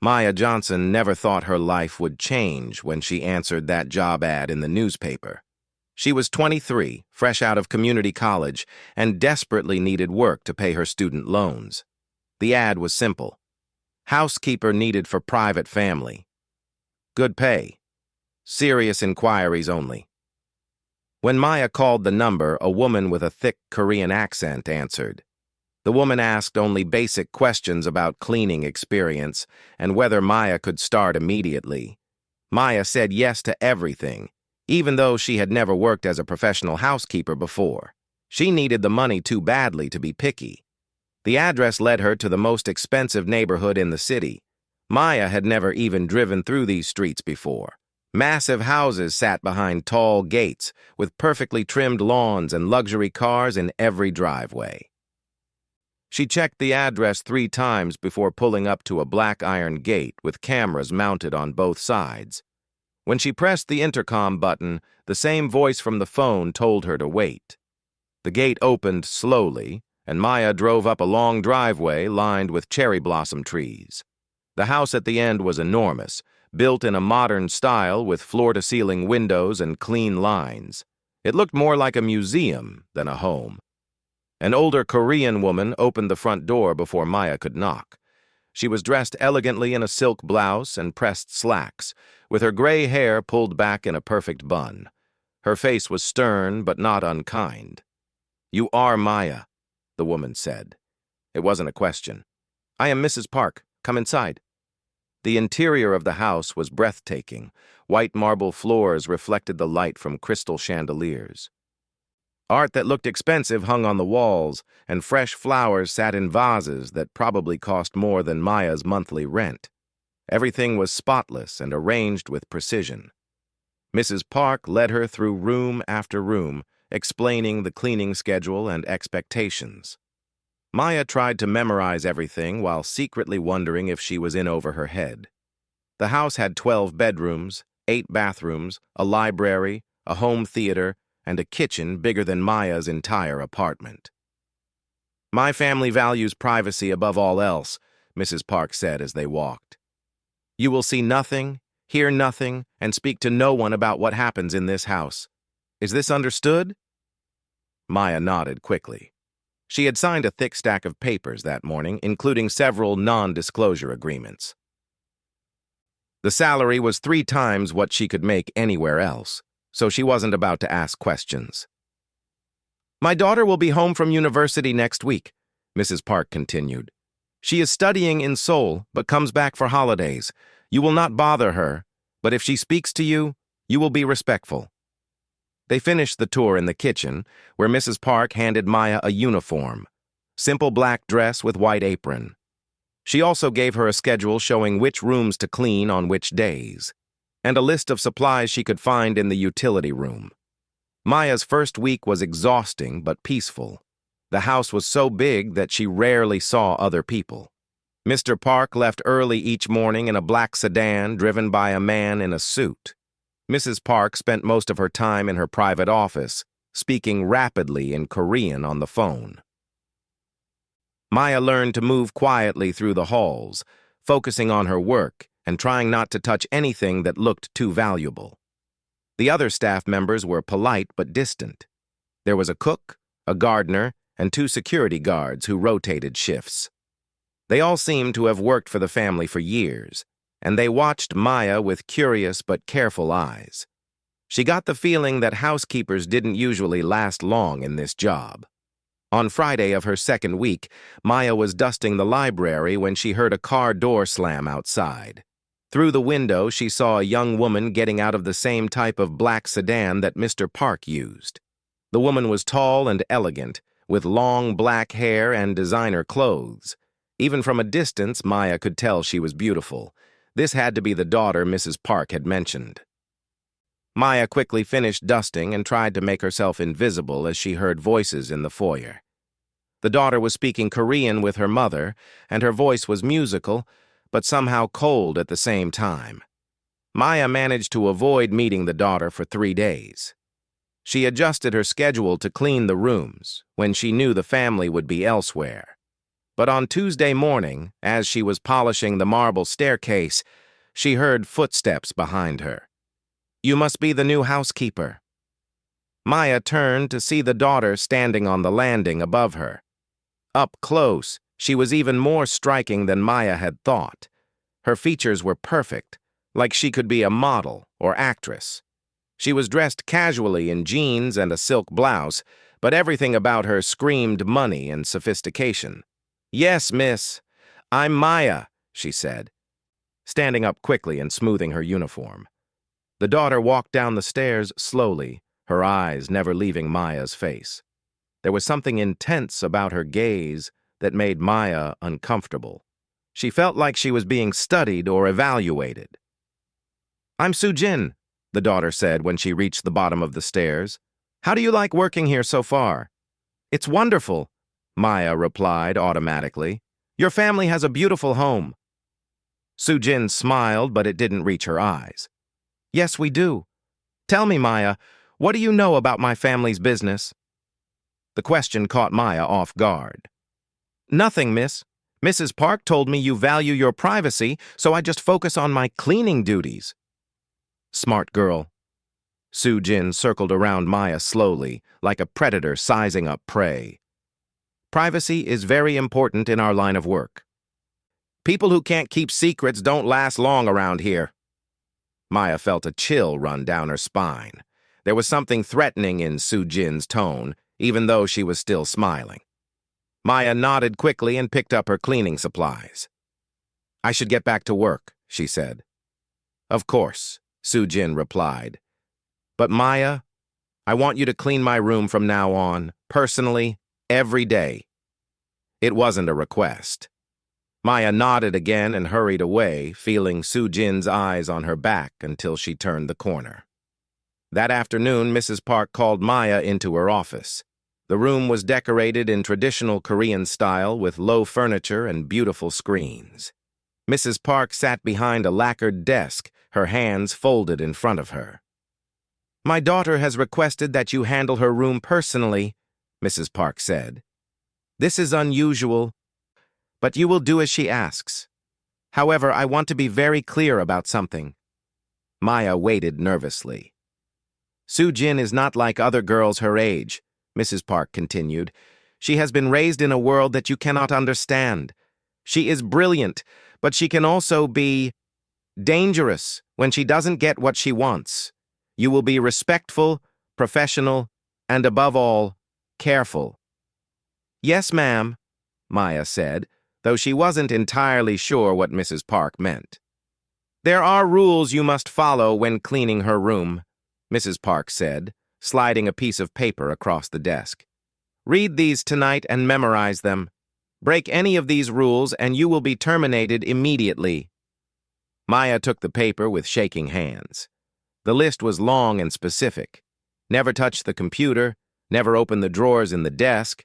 Maya Johnson never thought her life would change when she answered that job ad in the newspaper. She was 23, fresh out of community college, and desperately needed work to pay her student loans. The ad was simple. Housekeeper needed for private family. Good pay. Serious inquiries only. When Maya called the number, a woman with a thick Korean accent answered. The woman asked only basic questions about cleaning experience and whether Maya could start immediately. Maya said yes to everything, even though she had never worked as a professional housekeeper before. She needed the money too badly to be picky. The address led her to the most expensive neighborhood in the city. Maya had never even driven through these streets before. Massive houses sat behind tall gates, with perfectly trimmed lawns and luxury cars in every driveway. She checked the address 3 times before pulling up to a black iron gate with cameras mounted on both sides. When she pressed the intercom button, the same voice from the phone told her to wait. The gate opened slowly, and Maya drove up a long driveway lined with cherry blossom trees. The house at the end was enormous, built in a modern style with floor-to-ceiling windows and clean lines. It looked more like a museum than a home. An older Korean woman opened the front door before Maya could knock. She was dressed elegantly in a silk blouse and pressed slacks, with her gray hair pulled back in a perfect bun. Her face was stern but not unkind. "You are Maya," the woman said. It wasn't a question. "I am Mrs. Park. Come inside." The interior of the house was breathtaking. White marble floors reflected the light from crystal chandeliers. Art that looked expensive hung on the walls, and fresh flowers sat in vases that probably cost more than Maya's monthly rent. Everything was spotless and arranged with precision. Mrs. Park led her through room after room, explaining the cleaning schedule and expectations. Maya tried to memorize everything while secretly wondering if she was in over her head. The house had 12 bedrooms, 8 bathrooms, a library, a home theater, and a kitchen bigger than Maya's entire apartment. "My family values privacy above all else," Mrs. Park said as they walked. "You will see nothing, hear nothing, and speak to no one about what happens in this house. Is this understood?" Maya nodded quickly. She had signed a thick stack of papers that morning, including several non-disclosure agreements. The salary was 3 times what she could make anywhere else, so she wasn't about to ask questions. "My daughter will be home from university next week," Mrs. Park continued. "She is studying in Seoul, but comes back for holidays. You will not bother her, but if she speaks to you, you will be respectful." They finished the tour in the kitchen, where Mrs. Park handed Maya a uniform, simple black dress with white apron. She also gave her a schedule showing which rooms to clean on which days, and a list of supplies she could find in the utility room. Maya's first week was exhausting but peaceful. The house was so big that she rarely saw other people. Mr. Park left early each morning in a black sedan driven by a man in a suit. Mrs. Park spent most of her time in her private office, speaking rapidly in Korean on the phone. Maya learned to move quietly through the halls, focusing on her work and trying not to touch anything that looked too valuable. The other staff members were polite but distant. There was a cook, a gardener, and 2 security guards who rotated shifts. They all seemed to have worked for the family for years, and they watched Maya with curious but careful eyes. She got the feeling that housekeepers didn't usually last long in this job. On Friday of her second week, Maya was dusting the library when she heard a car door slam outside. Through the window, she saw a young woman getting out of the same type of black sedan that Mr. Park used. The woman was tall and elegant, with long black hair and designer clothes. Even from a distance, Maya could tell she was beautiful. This had to be the daughter Mrs. Park had mentioned. Maya quickly finished dusting and tried to make herself invisible as she heard voices in the foyer. The daughter was speaking Korean with her mother, and her voice was musical, but somehow cold at the same time. Maya managed to avoid meeting the daughter for 3 days. She adjusted her schedule to clean the rooms when she knew the family would be elsewhere. But on Tuesday morning, as she was polishing the marble staircase, she heard footsteps behind her. "You must be the new housekeeper." Maya turned to see the daughter standing on the landing above her. Up close, she was even more striking than Maya had thought. Her features were perfect, like she could be a model or actress. She was dressed casually in jeans and a silk blouse, but everything about her screamed money and sophistication. "Yes, miss. I'm Maya," she said, standing up quickly and smoothing her uniform. The daughter walked down the stairs slowly, her eyes never leaving Maya's face. There was something intense about her gaze that made Maya uncomfortable. She felt like she was being studied or evaluated. "I'm Sujin," the daughter said when she reached the bottom of the stairs. "How do you like working here so far?" "It's wonderful," Maya replied automatically. "Your family has a beautiful home." Sujin smiled, but it didn't reach her eyes. "Yes, we do. Tell me, Maya, what do you know about my family's business?" The question caught Maya off guard. "Nothing, miss. Mrs. Park told me you value your privacy, so I just focus on my cleaning duties." "Smart girl." Sujin circled around Maya slowly, like a predator sizing up prey. "Privacy is very important in our line of work. People who can't keep secrets don't last long around here." Maya felt a chill run down her spine. There was something threatening in Sujin's tone, even though she was still smiling. Maya nodded quickly and picked up her cleaning supplies. "I should get back to work," she said. "Of course," Sujin replied. "But Maya, I want you to clean my room from now on, personally, every day." It wasn't a request. Maya nodded again and hurried away, feeling Sujin's eyes on her back until she turned the corner. That afternoon, Mrs. Park called Maya into her office. The room was decorated in traditional Korean style with low furniture and beautiful screens. Mrs. Park sat behind a lacquered desk, her hands folded in front of her. "My daughter has requested that you handle her room personally," Mrs. Park said. "This is unusual, but you will do as she asks. However, I want to be very clear about something." Maya waited nervously. "Sujin is not like other girls her age," Mrs. Park continued. "She has been raised in a world that you cannot understand. She is brilliant, but she can also be dangerous when she doesn't get what she wants. You will be respectful, professional, and above all, careful." "Yes, ma'am," Maya said, though she wasn't entirely sure what Mrs. Park meant. "There are rules you must follow when cleaning her room," Mrs. Park said, sliding a piece of paper across the desk. "Read these tonight and memorize them. Break any of these rules and you will be terminated immediately." Maya took the paper with shaking hands. The list was long and specific. Never touch the computer, never open the drawers in the desk,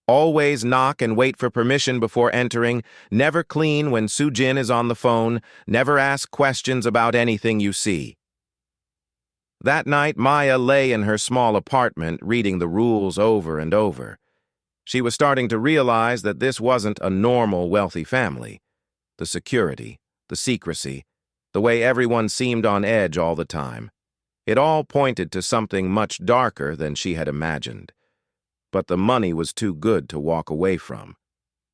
always knock and wait for permission before entering, never clean when Sujin is on the phone, never ask questions about anything you see. That night, Maya lay in her small apartment reading the rules over and over. She was starting to realize that this wasn't a normal wealthy family. The security, the secrecy, the way everyone seemed on edge all the time. It all pointed to something much darker than she had imagined. But the money was too good to walk away from.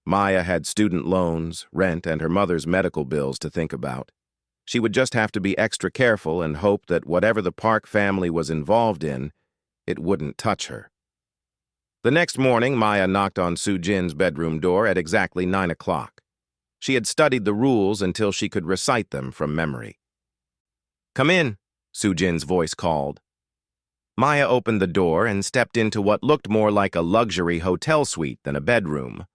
Maya had student loans, rent, and her mother's medical bills to think about. She would just have to be extra careful and hope that whatever the Park family was involved in, it wouldn't touch her. The next morning, Maya knocked on Sujin's bedroom door at exactly 9 o'clock. She had studied the rules until she could recite them from memory. "Come in," Sujin's voice called. Maya opened the door and stepped into what looked more like a luxury hotel suite than a bedroom.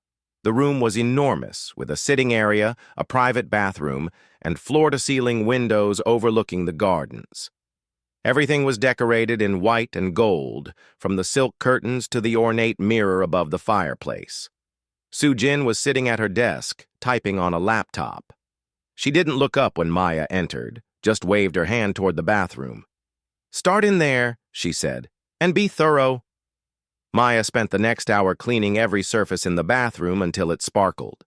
The room was enormous, with a sitting area, a private bathroom, and floor-to-ceiling windows overlooking the gardens. Everything was decorated in white and gold, from the silk curtains to the ornate mirror above the fireplace. Sujin was sitting at her desk, typing on a laptop. She didn't look up when Maya entered, just waved her hand toward the bathroom. "Start in there," she said, "and be thorough." Maya spent the next hour cleaning every surface in the bathroom until it sparkled.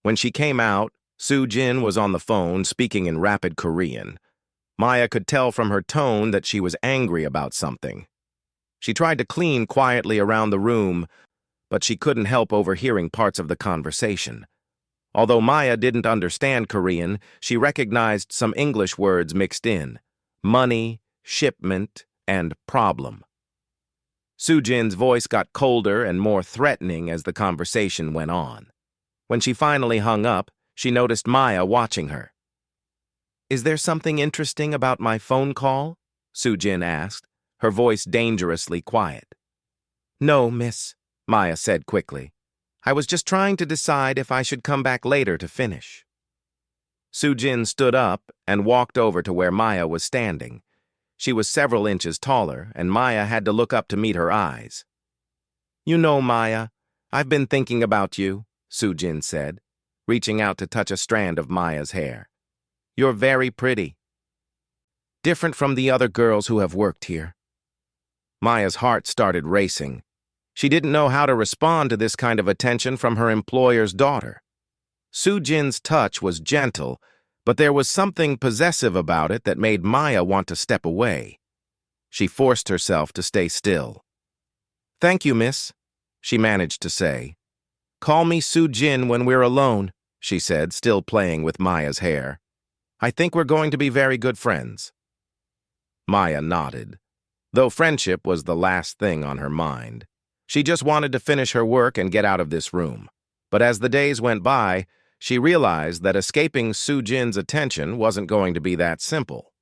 When she came out, Soo-jin was on the phone speaking in rapid Korean. Maya could tell from her tone that she was angry about something. She tried to clean quietly around the room, but she couldn't help overhearing parts of the conversation. Although Maya didn't understand Korean, she recognized some English words mixed in: money, shipment, and problem. Soo-jin's voice got colder and more threatening as the conversation went on. When she finally hung up, she noticed Maya watching her. "Is there something interesting about my phone call?" Soo-jin asked, her voice dangerously quiet. "No, miss," Maya said quickly. "I was just trying to decide if I should come back later to finish." Soo-jin stood up and walked over to where Maya was standing. She was several inches taller, and Maya had to look up to meet her eyes. "You know, Maya, I've been thinking about you," Soo-jin said, reaching out to touch a strand of Maya's hair. "You're very pretty. Different from the other girls who have worked here." Maya's heart started racing. She didn't know how to respond to this kind of attention from her employer's daughter. Soo-jin's touch was gentle, but there was something possessive about it that made Maya want to step away. She forced herself to stay still. "Thank you, miss," she managed to say. "Call me Soo-jin when we're alone," she said, still playing with Maya's hair. "I think we're going to be very good friends." Maya nodded. Though friendship was the last thing on her mind, she just wanted to finish her work and get out of this room. But as the days went by, she realized that escaping Soo-jin's attention wasn't going to be that simple.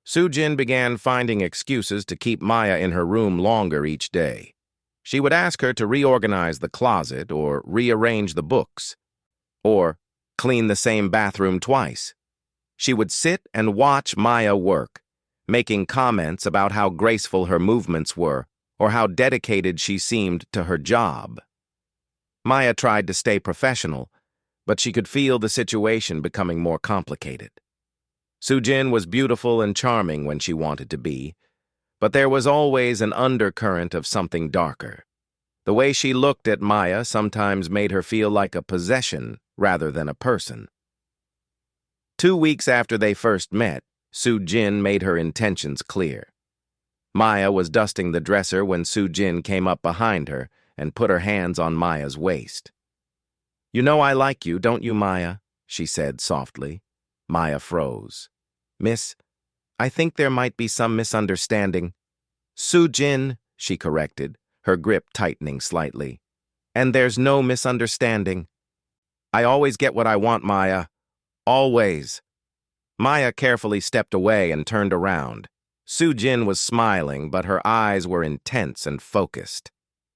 Soo-jin began finding excuses to keep Maya in her room longer each day. She would ask her to reorganize the closet or rearrange the books, or clean the same bathroom twice. She would sit and watch Maya work, making comments about how graceful her movements were or how dedicated she seemed to her job. Maya tried to stay professional, but she could feel the situation becoming more complicated. Soo-jin was beautiful and charming when she wanted to be, but there was always an undercurrent of something darker. The way she looked at Maya sometimes made her feel like a possession rather than a person. 2 weeks after they first met, Soo-jin made her intentions clear. Maya was dusting the dresser when Soo-jin came up behind her and put her hands on Maya's waist. "You know I like you, don't you, Maya?" she said softly. Maya froze. "Miss, I think there might be some misunderstanding." "Soo-jin," she corrected, her grip tightening slightly. "And there's no misunderstanding. I always get what I want, Maya. Always." Maya carefully stepped away and turned around. Soo-jin was smiling, but her eyes were intense and focused.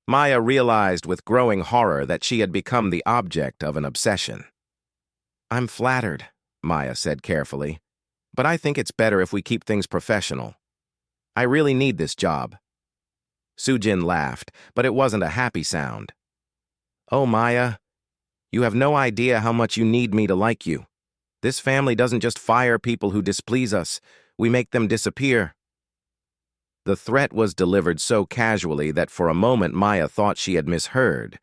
Maya realized with growing horror that she had become the object of an obsession. "I'm flattered," Maya said carefully, "but I think it's better if we keep things professional. I really need this job." Soo-jin laughed, but it wasn't a happy sound. "Oh, Maya, you have no idea how much you need me to like you. This family doesn't just fire people who displease us, we make them disappear." The threat was delivered so casually that for a moment Maya thought she had misheard.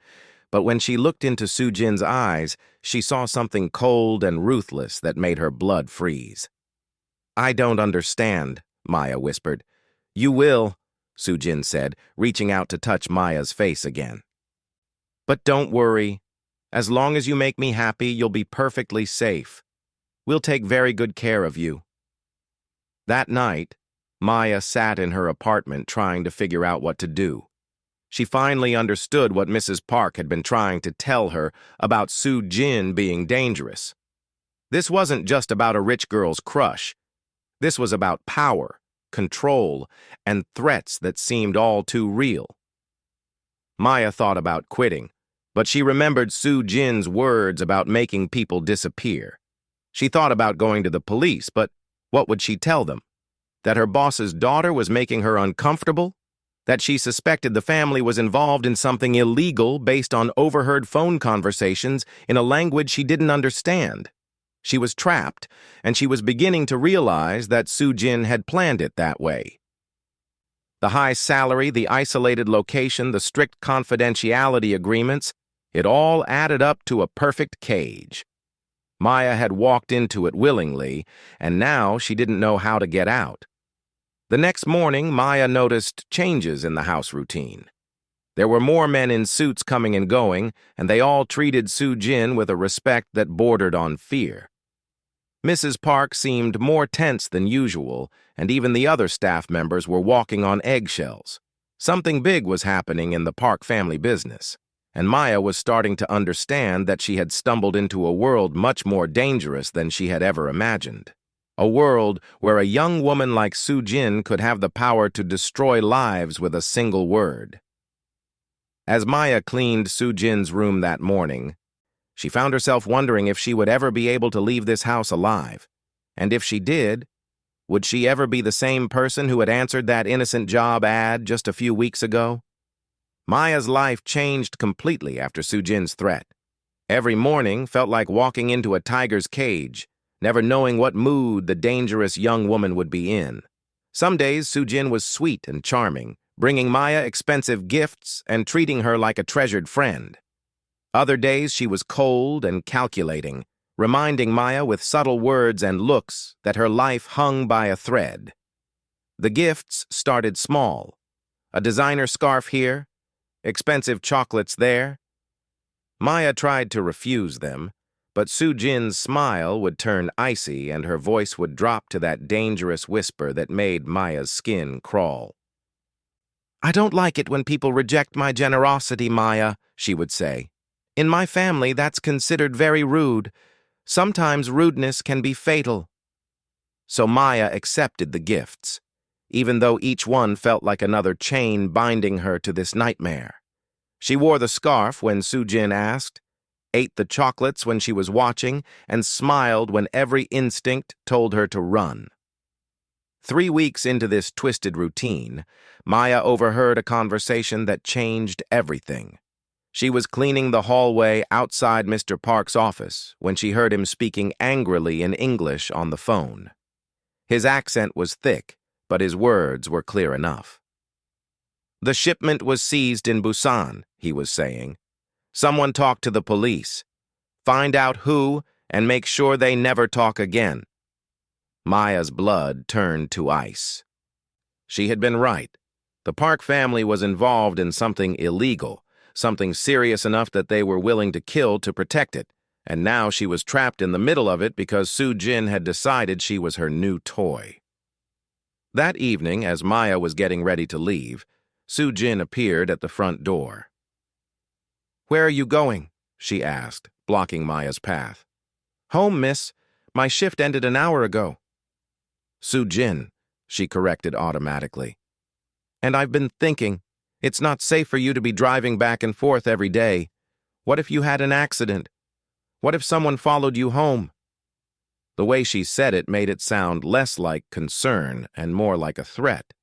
But when she looked into Soo-jin's eyes, she saw something cold and ruthless that made her blood freeze. "I don't understand," Maya whispered. "You will," Soo-jin said, reaching out to touch Maya's face again. "But don't worry. As long as you make me happy, you'll be perfectly safe. We'll take very good care of you." That night, Maya sat in her apartment trying to figure out what to do. She finally understood what Mrs. Park had been trying to tell her about Soo-jin being dangerous. This wasn't just about a rich girl's crush. This was about power, control, and threats that seemed all too real. Maya thought about quitting, but she remembered Soo-jin's words about making people disappear. She thought about going to the police, but what would she tell them? That her boss's daughter was making her uncomfortable? That she suspected the family was involved in something illegal based on overheard phone conversations in a language she didn't understand? She was trapped, and she was beginning to realize that Soo-jin had planned it that way. The high salary, the isolated location, the strict confidentiality agreements, it all added up to a perfect cage. Maya had walked into it willingly, and now she didn't know how to get out. The next morning, Maya noticed changes in the house routine. There were more men in suits coming and going, and they all treated Soo-jin with a respect that bordered on fear. Mrs. Park seemed more tense than usual, and even the other staff members were walking on eggshells. Something big was happening in the Park family business, and Maya was starting to understand that she had stumbled into a world much more dangerous than she had ever imagined. A world where a young woman like Soo-jin could have the power to destroy lives with a single word. As Maya cleaned Soo-jin's room that morning, she found herself wondering if she would ever be able to leave this house alive. And if she did, would she ever be the same person who had answered that innocent job ad just a few weeks ago? Maya's life changed completely after Soo-jin's threat. Every morning felt like walking into a tiger's cage, never knowing what mood the dangerous young woman would be in. Some days Soo-jin was sweet and charming, bringing Maya expensive gifts and treating her like a treasured friend. Other days she was cold and calculating, reminding Maya with subtle words and looks that her life hung by a thread. The gifts started small. A designer scarf here, expensive chocolates there. Maya tried to refuse them, but Soo-jin's smile would turn icy and her voice would drop to that dangerous whisper that made Maya's skin crawl. "I don't like it when people reject my generosity, Maya," she would say. "In my family, that's considered very rude. Sometimes rudeness can be fatal." So Maya accepted the gifts, even though each one felt like another chain binding her to this nightmare. She wore the scarf when Soo-jin asked, ate the chocolates when she was watching, and smiled when every instinct told her to run. 3 weeks into this twisted routine, Maya overheard a conversation that changed everything. She was cleaning the hallway outside Mr. Park's office when she heard him speaking angrily in English on the phone. His accent was thick, but his words were clear enough. "The shipment was seized in Busan," he was saying. "Someone talk to the police. Find out who and make sure they never talk again." Maya's blood turned to ice. She had been right. The Park family was involved in something illegal, something serious enough that they were willing to kill to protect it, and now she was trapped in the middle of it because Soo-jin had decided she was her new toy. That evening, as Maya was getting ready to leave, Soo-jin appeared at the front door. "Where are you going?" she asked, blocking Maya's path. "Home, miss. My shift ended an hour ago." "Soo-jin," she corrected automatically. "And I've been thinking, it's not safe for you to be driving back and forth every day. What if you had an accident? What if someone followed you home?" The way she said it made it sound less like concern and more like a threat.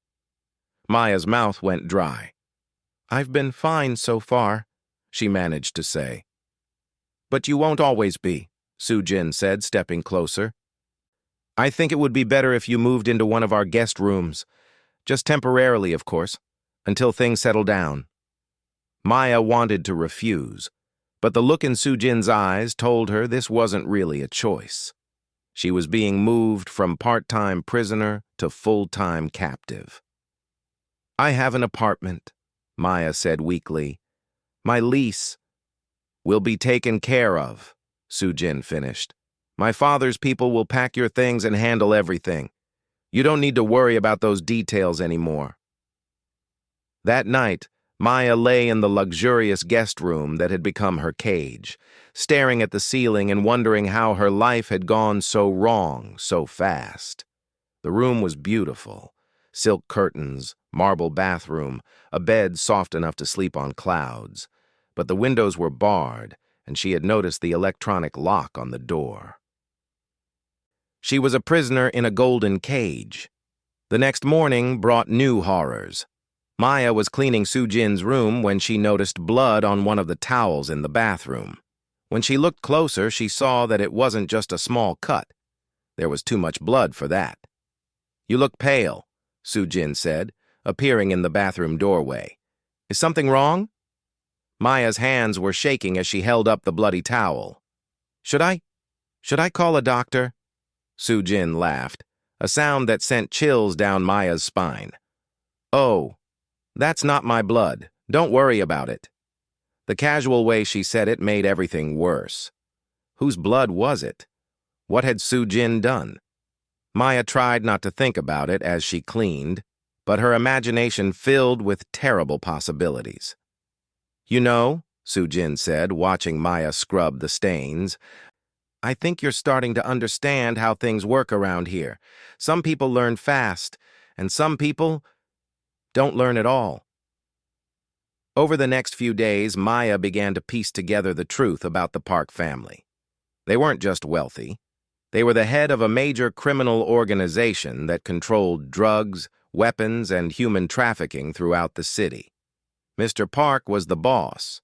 Maya's mouth went dry. "I've been fine so far," she managed to say. "But you won't always be," Soo-jin said, stepping closer. "I think it would be better if you moved into one of our guest rooms. Just temporarily, of course, until things settle down." Maya wanted to refuse, but the look in Soo-jin's eyes told her this wasn't really a choice. She was being moved from part-time prisoner to full-time captive. "I have an apartment," Maya said weakly. "My lease will be taken care of," Soo-jin finished. "My father's people will pack your things and handle everything. You don't need to worry about those details anymore." That night, Maya lay in the luxurious guest room that had become her cage, staring at the ceiling and wondering how her life had gone so wrong so fast. The room was beautiful. Silk curtains, marble bathroom, a bed soft enough to sleep on clouds. But the windows were barred, and she had noticed the electronic lock on the door. She was a prisoner in a golden cage. The next morning brought new horrors. Maya was cleaning Soo-jin's room when she noticed blood on one of the towels in the bathroom. When she looked closer, she saw that it wasn't just a small cut. There was too much blood for that. "You look pale," Soo-jin said, appearing in the bathroom doorway. "Is something wrong?" Maya's hands were shaking as she held up the bloody towel. Should I call a doctor?" Soo-jin laughed, a sound that sent chills down Maya's spine. "Oh, that's not my blood. Don't worry about it." The casual way she said it made everything worse. Whose blood was it? What had Soo-jin done? Maya tried not to think about it as she cleaned, but her imagination filled with terrible possibilities. "You know," Soo-jin said, watching Maya scrub the stains, "I think you're starting to understand how things work around here. Some people learn fast, and some people don't learn at all." Over the next few days, Maya began to piece together the truth about the Park family. They weren't just wealthy. They were the head of a major criminal organization that controlled drugs, weapons, and human trafficking throughout the city. Mr. Park was the boss,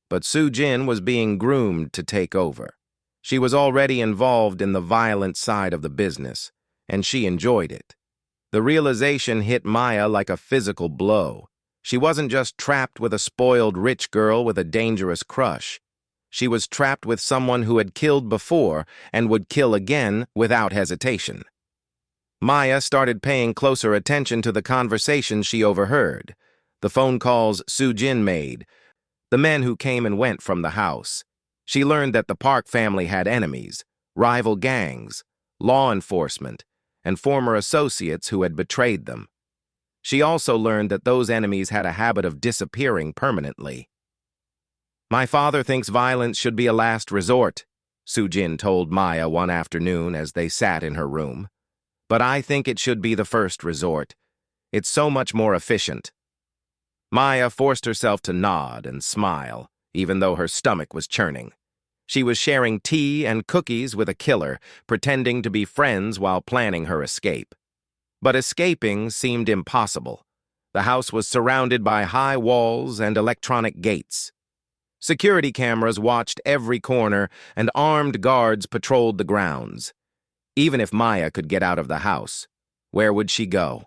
but Soo-jin was being groomed to take over. She was already involved in the violent side of the business, and she enjoyed it. The realization hit Maya like a physical blow. She wasn't just trapped with a spoiled rich girl with a dangerous crush. She was trapped with someone who had killed before and would kill again without hesitation. Maya started paying closer attention to the conversations she overheard, the phone calls Soo-jin made, the men who came and went from the house. She learned that the Park family had enemies, rival gangs, law enforcement, and former associates who had betrayed them. She also learned that those enemies had a habit of disappearing permanently. "My father thinks violence should be a last resort," Soo-jin told Maya one afternoon as they sat in her room. "But I think it should be the first resort. It's so much more efficient." Maya forced herself to nod and smile, even though her stomach was churning. She was sharing tea and cookies with a killer, pretending to be friends while planning her escape. But escaping seemed impossible. The house was surrounded by high walls and electronic gates. Security cameras watched every corner, and armed guards patrolled the grounds. Even if Maya could get out of the house, where would she go?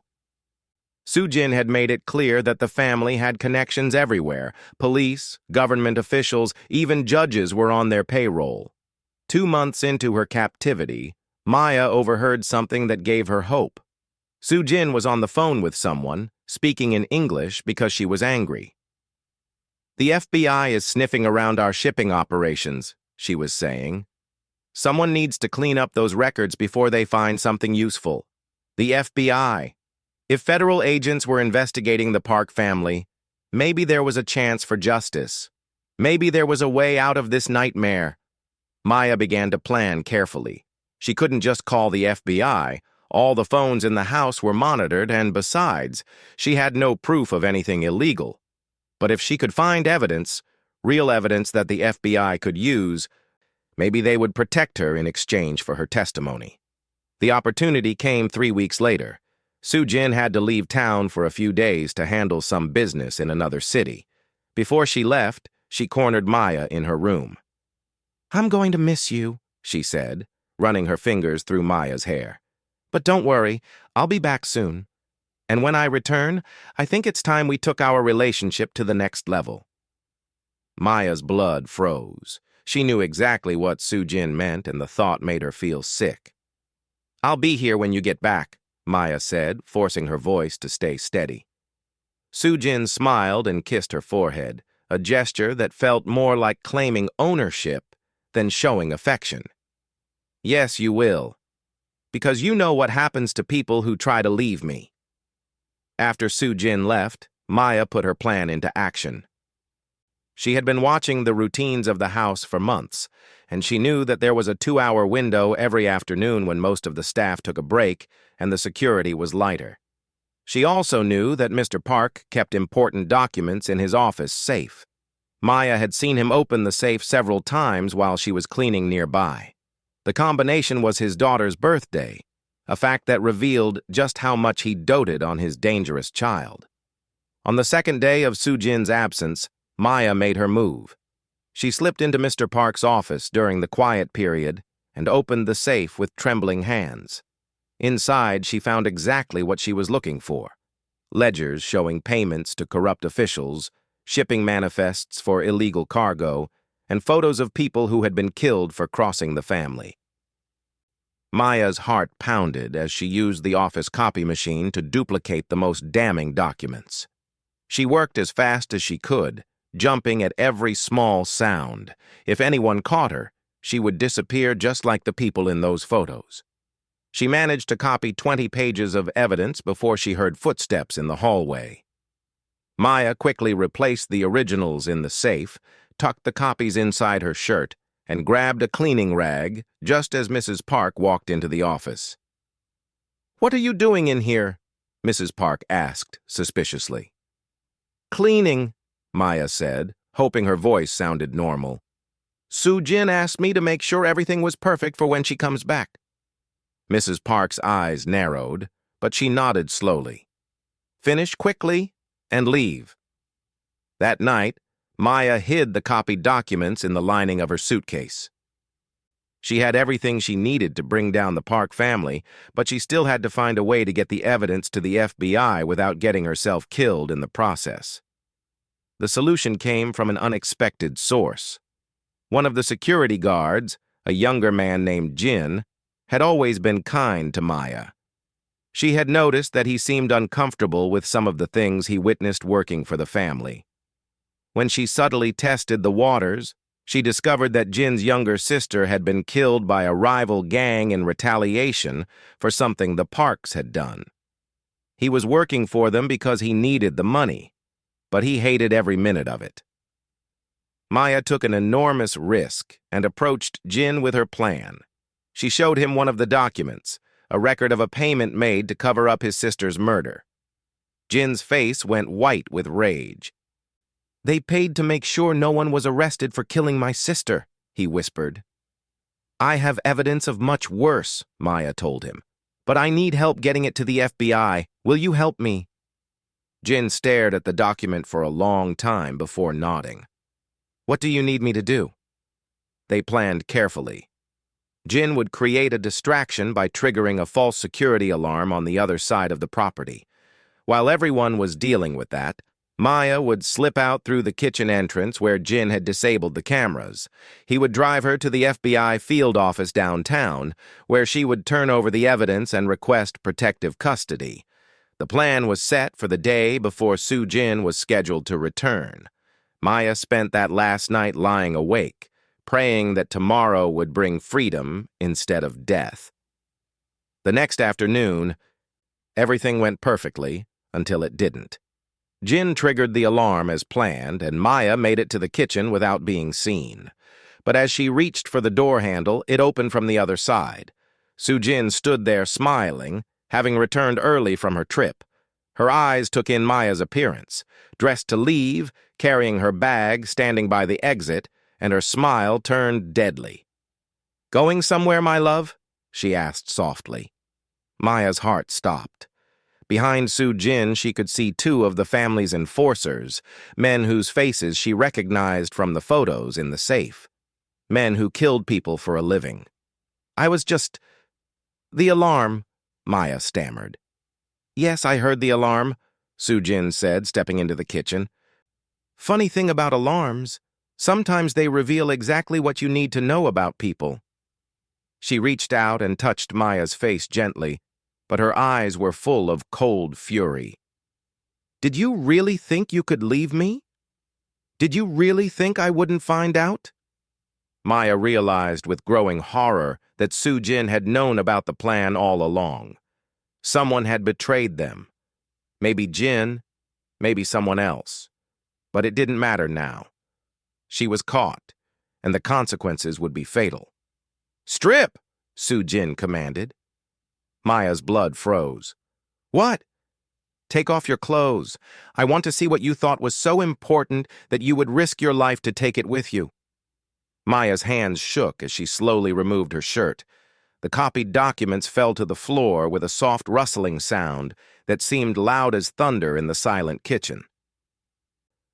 Soo-jin had made it clear that the family had connections everywhere. Police, government officials, even judges were on their payroll. 2 months into her captivity, Maya overheard something that gave her hope. Soo-jin was on the phone with someone, speaking in English because she was angry. "The FBI is sniffing around our shipping operations," she was saying. "Someone needs to clean up those records before they find something useful. The FBI. If federal agents were investigating the Park family, maybe there was a chance for justice. Maybe there was a way out of this nightmare." Maya began to plan carefully. She couldn't just call the FBI. All the phones in the house were monitored, and besides, she had no proof of anything illegal. But if she could find evidence, real evidence that the FBI could use, maybe they would protect her in exchange for her testimony. The opportunity came 3 weeks later. Soo-jin had to leave town for a few days to handle some business in another city. Before she left, she cornered Maya in her room. "I'm going to miss you," she said, running her fingers through Maya's hair. "But don't worry, I'll be back soon. And when I return, I think it's time we took our relationship to the next level." Maya's blood froze. She knew exactly what Soo-jin meant, and the thought made her feel sick. "I'll be here when you get back," Maya said, forcing her voice to stay steady. Soo-jin smiled and kissed her forehead, a gesture that felt more like claiming ownership than showing affection. "Yes, you will. Because you know what happens to people who try to leave me." After Soo-jin left, Maya put her plan into action. She had been watching the routines of the house for months, and she knew that there was a 2-hour window every afternoon when most of the staff took a break and the security was lighter. She also knew that Mr. Park kept important documents in his office safe. Maya had seen him open the safe several times while she was cleaning nearby. The combination was his daughter's birthday, a fact that revealed just how much he doted on his dangerous child. On the second day of Soo-jin's absence, Maya made her move. She slipped into Mr. Park's office during the quiet period and opened the safe with trembling hands. Inside, she found exactly what she was looking for: ledgers showing payments to corrupt officials, shipping manifests for illegal cargo, and photos of people who had been killed for crossing the family. Maya's heart pounded as she used the office copy machine to duplicate the most damning documents. She worked as fast as she could, jumping at every small sound. If anyone caught her, she would disappear just like the people in those photos. She managed to copy 20 pages of evidence before she heard footsteps in the hallway. Maya quickly replaced the originals in the safe, tucked the copies inside her shirt, and grabbed a cleaning rag just as Mrs. Park walked into the office. "What are you doing in here?" Mrs. Park asked suspiciously. "Cleaning," Maya said, hoping her voice sounded normal. "Sue Jin asked me to make sure everything was perfect for when she comes back." Mrs. Park's eyes narrowed, but she nodded slowly. "Finish quickly and leave." That night, Maya hid the copied documents in the lining of her suitcase. She had everything she needed to bring down the Park family, but she still had to find a way to get the evidence to the FBI without getting herself killed in the process. The solution came from an unexpected source. One of the security guards, a younger man named Jin, had always been kind to Maya. She had noticed that he seemed uncomfortable with some of the things he witnessed working for the family. When she subtly tested the waters, she discovered that Jin's younger sister had been killed by a rival gang in retaliation for something the Parks had done. He was working for them because he needed the money, but he hated every minute of it. Maya took an enormous risk and approached Jin with her plan. She showed him one of the documents, a record of a payment made to cover up his sister's murder. Jin's face went white with rage. "They paid to make sure no one was arrested for killing my sister," he whispered. "I have evidence of much worse," Maya told him. "But I need help getting it to the FBI. Will you help me?" Jin stared at the document for a long time before nodding. "What do you need me to do?" They planned carefully. Jin would create a distraction by triggering a false security alarm on the other side of the property. While everyone was dealing with that, Maya would slip out through the kitchen entrance where Jin had disabled the cameras. He would drive her to the FBI field office downtown, where she would turn over the evidence and request protective custody. The plan was set for the day before Sue Jin was scheduled to return. Maya spent that last night lying awake, praying that tomorrow would bring freedom instead of death. The next afternoon, everything went perfectly until it didn't. Jin triggered the alarm as planned, and Maya made it to the kitchen without being seen. But as she reached for the door handle, it opened from the other side. Sue Jin stood there smiling, having returned early from her trip. Her eyes took in Maya's appearance, dressed to leave, carrying her bag, standing by the exit, and her smile turned deadly. "Going somewhere, my love?" she asked softly. Maya's heart stopped. Behind Sue Jin, she could see two of the family's enforcers, men whose faces she recognized from the photos in the safe. Men who killed people for a living. "I was just—" "The alarm," Maya stammered. "Yes, I heard the alarm," Sue Jin said, stepping into the kitchen. "Funny thing about alarms, sometimes they reveal exactly what you need to know about people." She reached out and touched Maya's face gently, but her eyes were full of cold fury. "Did you really think you could leave me? Did you really think I wouldn't find out?" Maya realized with growing horror that Sue Jin had known about the plan all along. Someone had betrayed them. Maybe Jin, maybe someone else. But it didn't matter now. She was caught, and the consequences would be fatal. "Strip!" Sue Jin commanded. Maya's blood froze. "What?" "Take off your clothes. I want to see what you thought was so important that you would risk your life to take it with you." Maya's hands shook as she slowly removed her shirt. The copied documents fell to the floor with a soft rustling sound that seemed loud as thunder in the silent kitchen.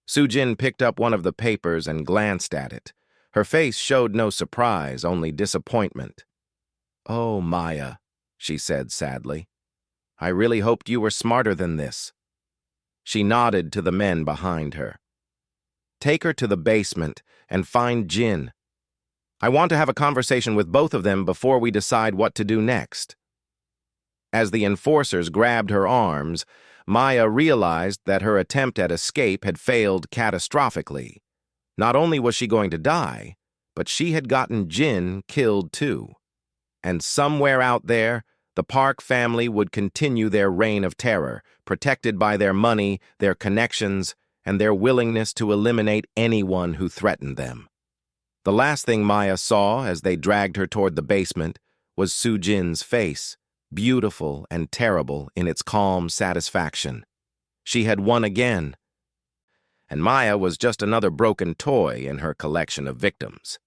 Sue Jin picked up one of the papers and glanced at it. Her face showed no surprise, only disappointment. "Oh, Maya," she said sadly. "I really hoped you were smarter than this." She nodded to the men behind her. "Take her to the basement and find Jin. I want to have a conversation with both of them before we decide what to do next." As the enforcers grabbed her arms, Maya realized that her attempt at escape had failed catastrophically. Not only was she going to die, but she had gotten Jin killed too. And somewhere out there, the Park family would continue their reign of terror, protected by their money, their connections, and their willingness to eliminate anyone who threatened them. The last thing Maya saw as they dragged her toward the basement was Soo-jin's face, beautiful and terrible in its calm satisfaction. She had won again, and Maya was just another broken toy in her collection of victims.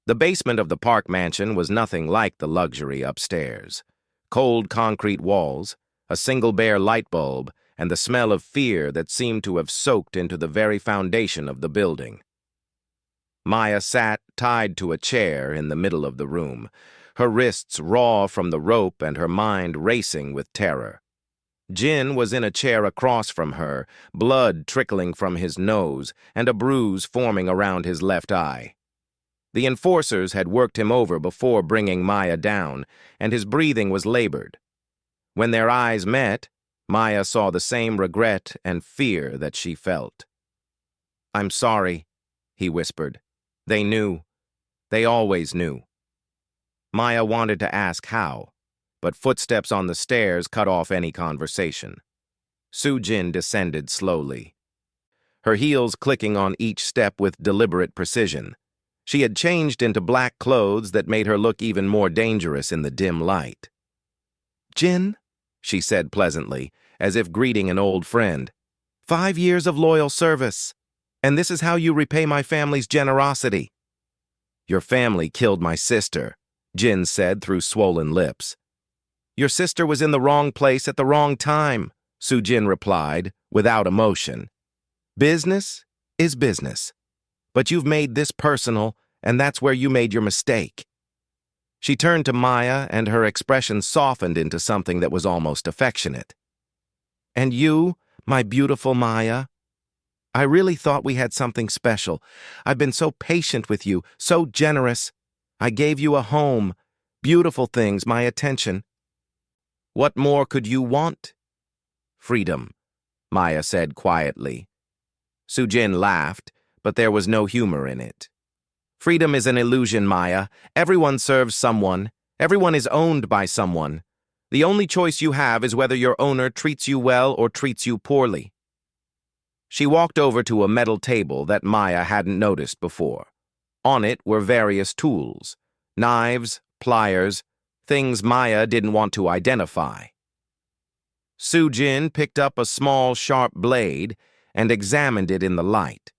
The basement of the Park mansion was nothing like the luxury upstairs. Cold concrete walls, a single bare light bulb, and the smell of fear that seemed to have soaked into the very foundation of the building. Maya sat tied to a chair in the middle of the room, her wrists raw from the rope and her mind racing with terror. Jin was in a chair across from her, blood trickling from his nose and a bruise forming around his left eye. The enforcers had worked him over before bringing Maya down, and his breathing was labored. When their eyes met, Maya saw the same regret and fear that she felt. "I'm sorry," he whispered. "They knew. They always knew." Maya wanted to ask how, but footsteps on the stairs cut off any conversation. Soo-jin descended slowly, her heels clicking on each step with deliberate precision. She had changed into black clothes that made her look even more dangerous in the dim light. "Jin," she said pleasantly, as if greeting an old friend. "5 years of loyal service, and this is how you repay my family's generosity." "Your family killed my sister," Jin said through swollen lips. "Your sister was in the wrong place at the wrong time," Soo-jin replied, without emotion. "Business is business. But you've made this personal, and that's where you made your mistake." She turned to Maya, and her expression softened into something that was almost affectionate. "And you, my beautiful Maya? I really thought we had something special. I've been so patient with you, so generous. I gave you a home, beautiful things, my attention. What more could you want?" "Freedom," Maya said quietly. Soo-jin laughed, but there was no humor in it. "Freedom is an illusion, Maya. Everyone serves someone. Everyone is owned by someone. The only choice you have is whether your owner treats you well or treats you poorly." She walked over to a metal table that Maya hadn't noticed before. On it were various tools, knives, pliers, things Maya didn't want to identify. Soo-jin picked up a small, sharp blade and examined it in the light.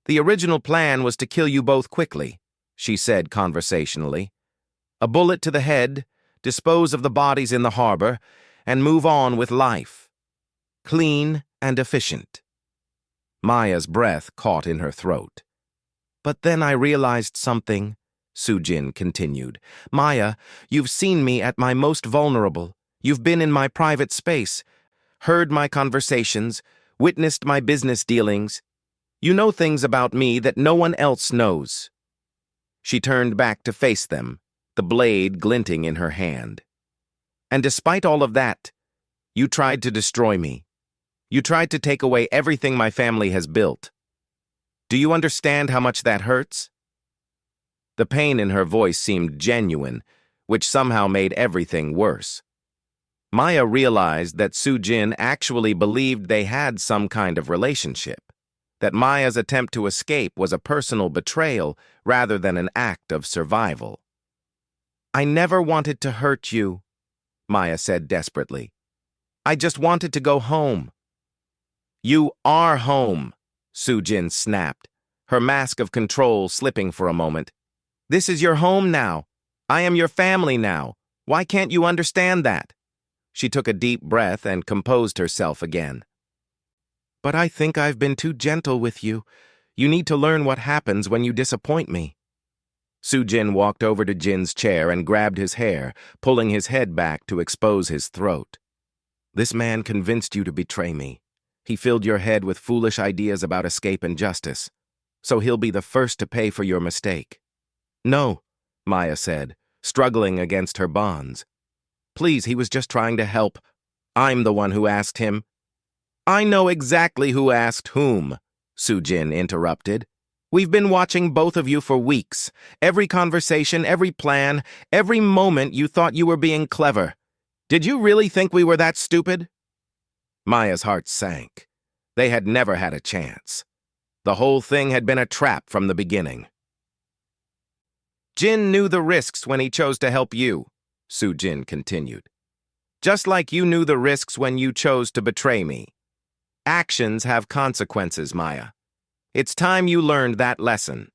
"The original plan was to kill you both quickly," she said conversationally. "A bullet to the head, dispose of the bodies in the harbor, and move on with life. Clean and efficient." Maya's breath caught in her throat. "But then I realized something," Soo-jin continued. "Maya, you've seen me at my most vulnerable. You've been in my private space, heard my conversations, witnessed my business dealings. You know things about me that no one else knows." She turned back to face them, the blade glinting in her hand. "And despite all of that, you tried to destroy me. You tried to take away everything my family has built. Do you understand how much that hurts?" The pain in her voice seemed genuine, which somehow made everything worse. Maya realized that Soo-jin actually believed they had some kind of relationship, that Maya's attempt to escape was a personal betrayal rather than an act of survival. "I never wanted to hurt you," Maya said desperately. "I just wanted to go home." "You are home," Soo-jin snapped, her mask of control slipping for a moment. "This is your home now. I am your family now. Why can't you understand that?" She took a deep breath and composed herself again. "But I think I've been too gentle with you. You need to learn what happens when you disappoint me." Soo-jin walked over to Jin's chair and grabbed his hair, pulling his head back to expose his throat. This man convinced you to betray me. He filled your head with foolish ideas about escape and justice. So he'll be the first to pay for your mistake. No, Maya said, struggling against her bonds. Please, he was just trying to help. I'm the one who asked him. I know exactly who asked whom, Sujin interrupted. We've been watching both of you for weeks. Every conversation, every plan, every moment you thought you were being clever. Did you really think we were that stupid? Maya's heart sank. They had never had a chance. The whole thing had been a trap from the beginning. Jin knew the risks when he chose to help you, Sujin continued. Just like you knew the risks when you chose to betray me. Actions have consequences, Maya. It's time you learned that lesson.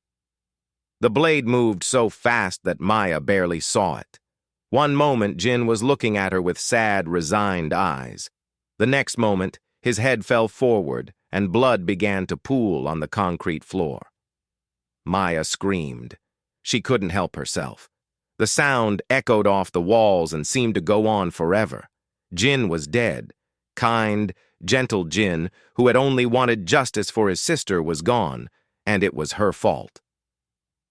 The blade moved so fast that Maya barely saw it. One moment, Jin was looking at her with sad, resigned eyes. The next moment, his head fell forward, and blood began to pool on the concrete floor. Maya screamed. She couldn't help herself. The sound echoed off the walls and seemed to go on forever. Jin was dead. Kind, gentle Jin, who had only wanted justice for his sister, was gone, and it was her fault.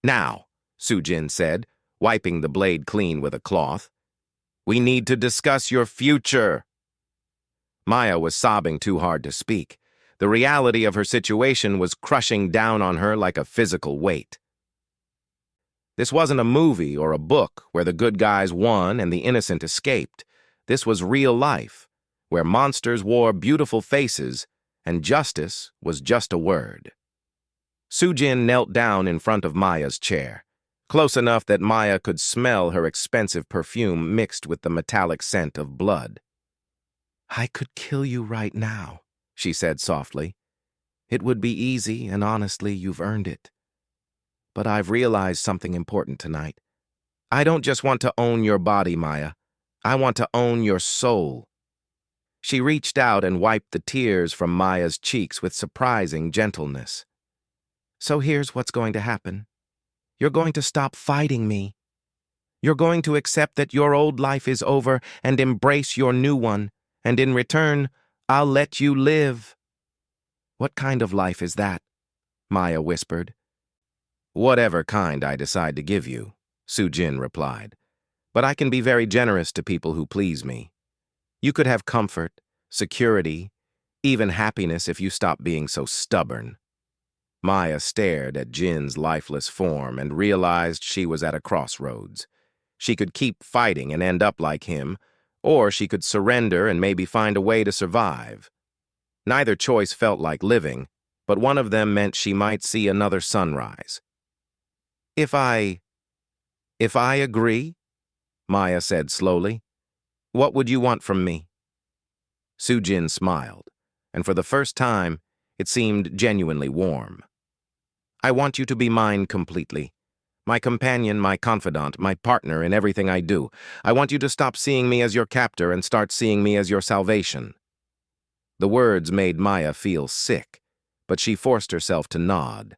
Now, Sujin said, wiping the blade clean with a cloth, we need to discuss your future. Maya was sobbing too hard to speak. The reality of her situation was crushing down on her like a physical weight. This wasn't a movie or a book where the good guys won and the innocent escaped. This was real life, where monsters wore beautiful faces and justice was just a word. Sujin knelt down in front of Maya's chair, close enough that Maya could smell her expensive perfume mixed with the metallic scent of blood. I could kill you right now, she said softly. It would be easy, and honestly, you've earned it. But I've realized something important tonight. I don't just want to own your body, Maya. I want to own your soul. She reached out and wiped the tears from Maya's cheeks with surprising gentleness. So here's what's going to happen. You're going to stop fighting me. You're going to accept that your old life is over and embrace your new one, and in return, I'll let you live. What kind of life is that? Maya whispered. Whatever kind I decide to give you, Sujin replied. But I can be very generous to people who please me. You could have comfort, security, even happiness if you stop being so stubborn. Maya stared at Jin's lifeless form and realized she was at a crossroads. She could keep fighting and end up like him, or she could surrender and maybe find a way to survive. Neither choice felt like living, but one of them meant she might see another sunrise. If I agree, Maya said slowly, what would you want from me? Sujin smiled, and for the first time, it seemed genuinely warm. I want you to be mine completely. My companion, my confidant, my partner in everything I do. I want you to stop seeing me as your captor and start seeing me as your salvation. The words made Maya feel sick, but she forced herself to nod.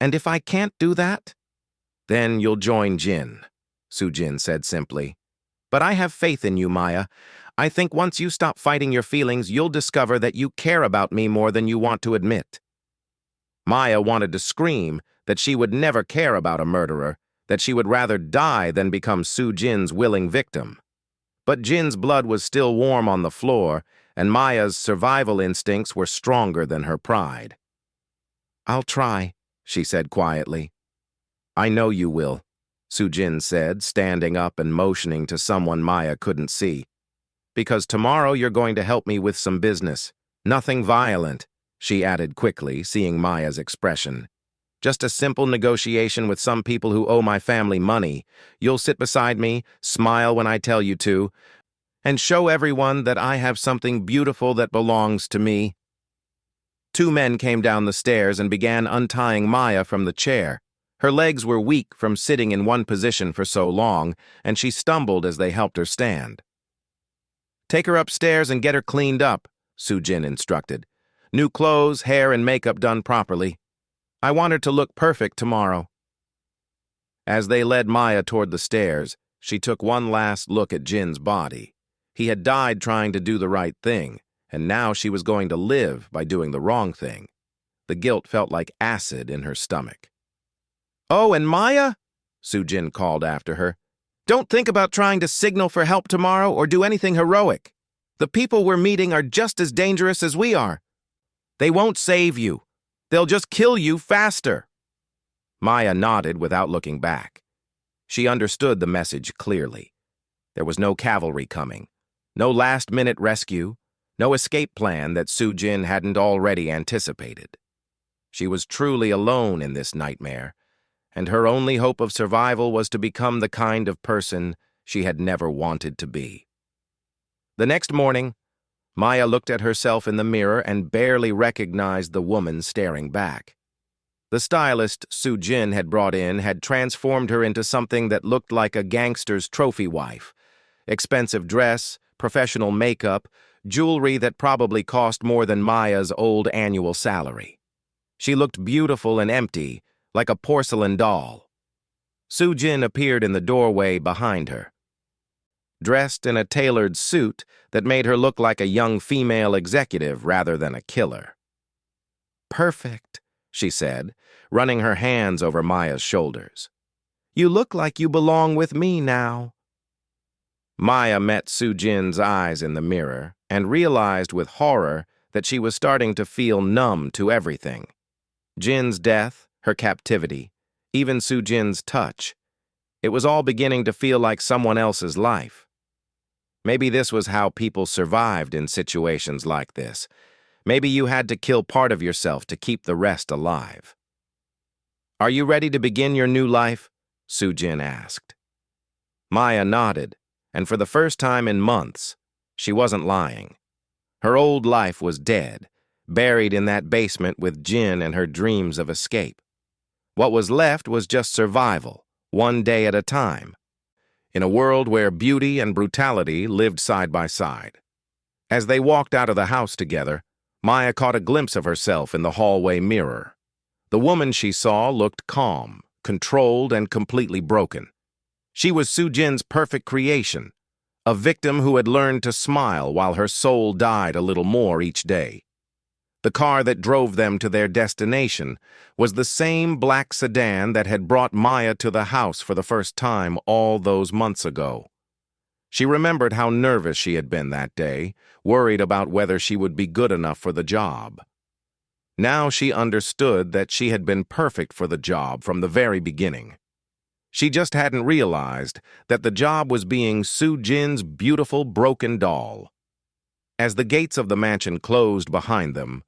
And if I can't do that? Then you'll join Jin, Sujin said simply. But I have faith in you, Maya. I think once you stop fighting your feelings, you'll discover that you care about me more than you want to admit. Maya wanted to scream that she would never care about a murderer, that she would rather die than become Sujin's willing victim. But Jin's blood was still warm on the floor, and Maya's survival instincts were stronger than her pride. I'll try, she said quietly. I know you will, Sujin said, standing up and motioning to someone Maya couldn't see. Because tomorrow you're going to help me with some business. Nothing violent, she added quickly, seeing Maya's expression. Just a simple negotiation with some people who owe my family money. You'll sit beside me, smile when I tell you to, and show everyone that I have something beautiful that belongs to me. Two men came down the stairs and began untying Maya from the chair. Her legs were weak from sitting in one position for so long, and she stumbled as they helped her stand. Take her upstairs and get her cleaned up, Sujin instructed. New clothes, hair, and makeup done properly. I want her to look perfect tomorrow. As they led Maya toward the stairs, she took one last look at Jin's body. He had died trying to do the right thing, and now she was going to live by doing the wrong thing. The guilt felt like acid in her stomach. "Oh, and Maya?" Soo-jin called after her. "Don't think about trying to signal for help tomorrow or do anything heroic. The people we're meeting are just as dangerous as we are. They won't save you. They'll just kill you faster." Maya nodded without looking back. She understood the message clearly. There was no cavalry coming, no last-minute rescue, no escape plan that Soo-jin hadn't already anticipated. She was truly alone in this nightmare, and her only hope of survival was to become the kind of person she had never wanted to be. The next morning, Maya looked at herself in the mirror and barely recognized the woman staring back. The stylist Soo-jin had brought in had transformed her into something that looked like a gangster's trophy wife. Expensive dress, professional makeup, jewelry that probably cost more than Maya's old annual salary. She looked beautiful and empty, like a porcelain doll. Soo-jin appeared in the doorway behind her, dressed in a tailored suit that made her look like a young female executive rather than a killer. "Perfect," she said, running her hands over Maya's shoulders. "You look like you belong with me now." Maya met Soo-jin's eyes in the mirror and realized with horror that she was starting to feel numb to everything. Jin's death, her captivity, even Soo-jin's touch. It was all beginning to feel like someone else's life. Maybe this was how people survived in situations like this. Maybe you had to kill part of yourself to keep the rest alive. "Are you ready to begin your new life?" Soo-jin asked. Maya nodded, and for the first time in months, she wasn't lying. Her old life was dead, buried in that basement with Jin and her dreams of escape. What was left was just survival, one day at a time, in a world where beauty and brutality lived side by side. As they walked out of the house together, Maya caught a glimpse of herself in the hallway mirror. The woman she saw looked calm, controlled, and completely broken. She was Soo-jin's perfect creation, a victim who had learned to smile while her soul died a little more each day. The car that drove them to their destination was the same black sedan that had brought Maya to the house for the first time all those months ago. She remembered how nervous she had been that day, worried about whether she would be good enough for the job. Now she understood that she had been perfect for the job from the very beginning. She just hadn't realized that the job was being Soo-jin's beautiful broken doll. As the gates of the mansion closed behind them,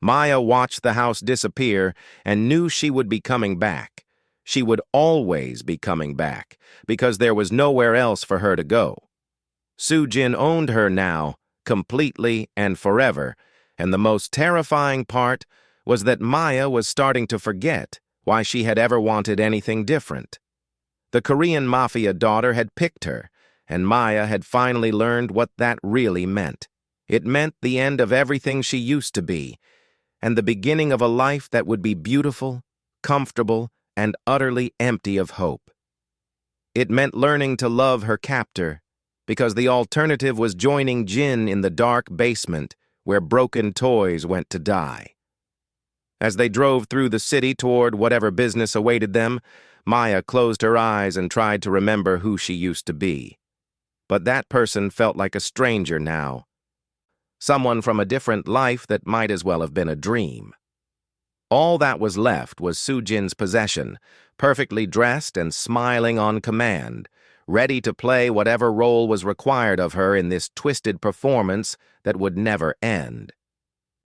Maya watched the house disappear and knew she would be coming back. She would always be coming back, because there was nowhere else for her to go. Soo-jin owned her now, completely and forever, and the most terrifying part was that Maya was starting to forget why she had ever wanted anything different. The Korean Mafia daughter had picked her, and Maya had finally learned what that really meant. It meant the end of everything she used to be, and the beginning of a life that would be beautiful, comfortable, and utterly empty of hope. It meant learning to love her captor, because the alternative was joining Jin in the dark basement where broken toys went to die. As they drove through the city toward whatever business awaited them, Maya closed her eyes and tried to remember who she used to be. But that person felt like a stranger now. Someone from a different life that might as well have been a dream. All that was left was Soo-jin's possession, perfectly dressed and smiling on command, ready to play whatever role was required of her in this twisted performance that would never end.